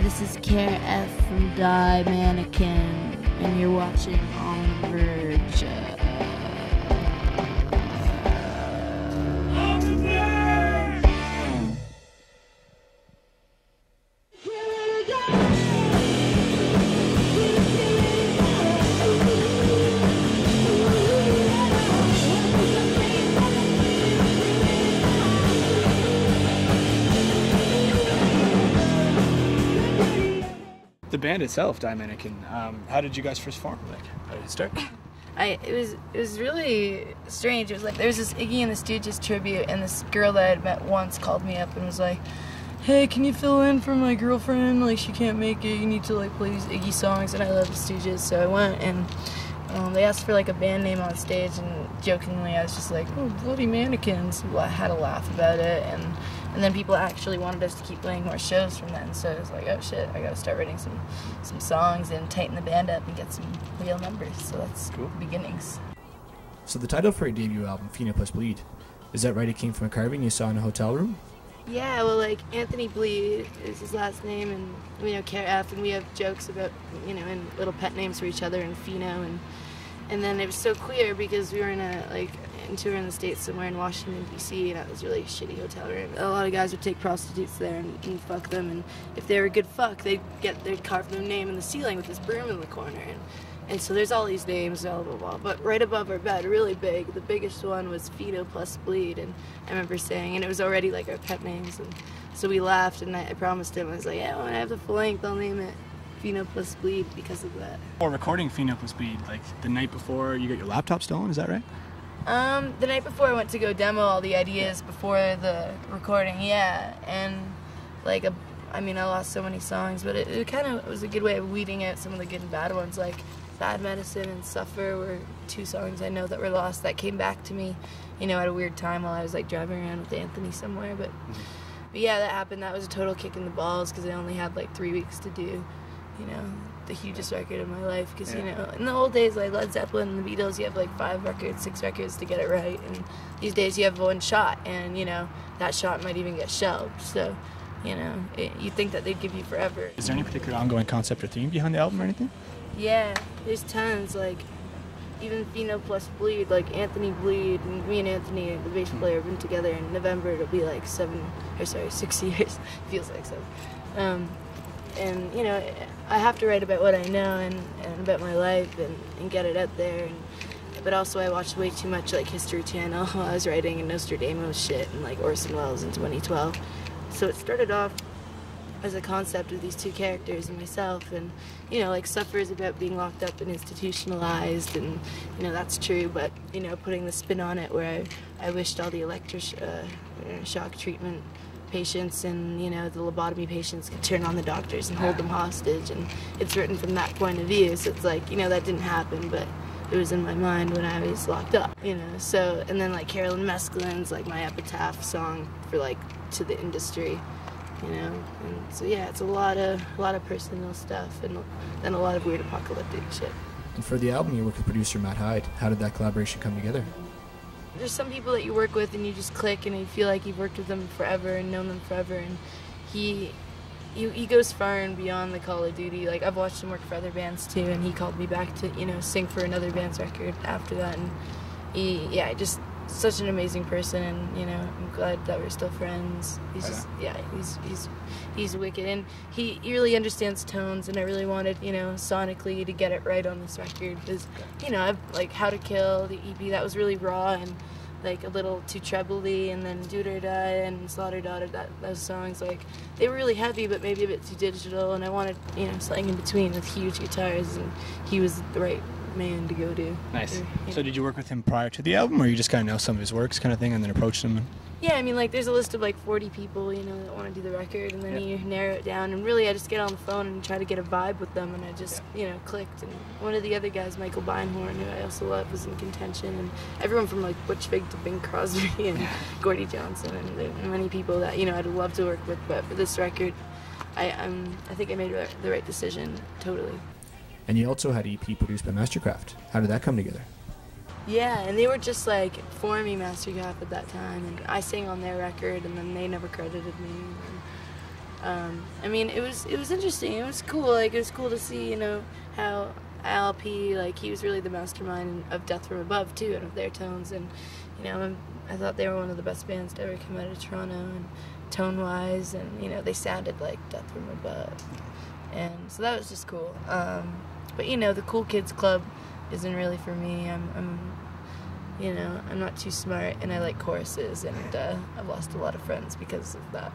This is Care F from Die Mannequin, and you're watching On the Verge. The band itself, Die Mannequin, how did you guys first form? How did it start? It was really strange. It was like there was this Iggy and the Stooges tribute, and this girl that I had met once called me up and was like, "Hey, can you fill in for my girlfriend? Like, she can't make it. You need to like play these Iggy songs." And I love the Stooges, so I went, and they asked for like a band name on stage, and jokingly I was just like, "Oh, Bloody Mannequins." Well, I had a laugh about it, and then people actually wanted us to keep playing more shows from then, so I was like, oh shit, I gotta start writing some songs and tighten the band up and get some real numbers. So that's cool. Beginnings. So the title for your debut album, Pheno plus Bleed, is that right? It came from a carving you saw in a hotel room? Yeah, well, like, Anthony Bleed is his last name, and we know Care F, and we have jokes about, and little pet names for each other, and Pheno, and then it was so queer because we were in a tour in the States somewhere in Washington, D.C., and it was a really shitty hotel room. A lot of guys would take prostitutes there and fuck them, and if they were a good fuck, they'd carve their name in the ceiling with this broom in the corner, and so there's all these names, blah, blah, blah, but right above our bed, really big, the biggest one was Pheno plus Bleed, and I remember saying, and it was already like our pet names, and so we laughed, and I promised him, I was like, yeah, when I have the full length, I'll name it Pheno plus Bleed because of that. Or recording Pheno plus Bleed, like the night before you got your laptop stolen, is that right? The night before I went to go demo all the ideas before the recording, yeah, and I lost so many songs, but it kind of was a good way of weeding out some of the good and bad ones, like Bad Medicine and Suffer were two songs I know that were lost that came back to me, at a weird time while I was like driving around with Anthony somewhere, but yeah, that happened. That was a total kick in the balls because I only had like 3 weeks to do, the hugest record of my life, because in the old days, like Led Zeppelin and the Beatles, you have like 5 records, 6 records to get it right, and these days you have one shot, and that shot might even get shelved, so you think that they'd give you forever. Is there any particular ongoing concept or theme behind the album or anything? Yeah, there's tons, like even Pheno plus Bleed, like Anthony Bleed, and me and Anthony, the bass player, have been together in November. It'll be like 6 years. Feels like 7. And I have to write about what I know and about my life and get it out there. But also I watched way too much like History Channel while I was writing, and Nostradamus shit, and like Orson Welles in 2012. So it started off as a concept of these two characters and myself, and like Suffer is about being locked up and institutionalized, and that's true, but putting the spin on it where I wished all the shock treatment patients and the lobotomy patients could turn on the doctors and hold them hostage, and it's written from that point of view, so it's like that didn't happen, but it was in my mind when I was locked up, so, and then like Carolyn Mescalin's like my epitaph song for like to the industry, and so yeah, it's a lot of personal stuff and then a lot of weird apocalyptic shit. And for the album, you worked with producer Matt Hyde. How did that collaboration come together? There's some people that you work with and you just click and you feel like you've worked with them forever and known them forever, and he goes far and beyond the Call of Duty. Like, I've watched him work for other bands too, and he called me back to sing for another band's record after that, and just such an amazing person, and I'm glad that we're still friends. He's just he's wicked, and he really understands tones, and I really wanted sonically to get it right on this record, because I've like How to Kill, the EP, that was really raw and like a little too trebly, and then Do or Die and Slaughter Daughter, those songs, like they were really heavy but maybe a bit too digital, and I wanted something in between with huge guitars, and he was the right man to go to. Nice. So did you work with him prior to the album, or you just kind of know some of his works kind of thing and then approached him? Yeah, I mean, like there's a list of like 40 people that want to do the record, and then you narrow it down, and really I just get on the phone and try to get a vibe with them, and I just clicked. And one of the other guys, Michael Beinhorn, who I also love, was in contention, and everyone from like Butch Vig to Bing Crosby and Gordie Johnson, and there are many people that I'd love to work with, but for this record I think I made the right decision, totally. And you also had EP produced by Mastercraft. How did that come together? Yeah, and they were just like forming Mastercraft at that time, and I sang on their record, and then they never credited me. I mean, it was interesting. It was cool. Like, it was cool to see, you know, how LP, like, he was really the mastermind of Death from Above too, and of their tones. And you know, I thought they were one of the best bands to ever come out of Toronto, and tone-wise, and you know, they sounded like Death from Above, and so that was just cool. But you know, the Cool Kids Club isn't really for me. You know, I'm not too smart, and I like choruses, and I've lost a lot of friends because of that.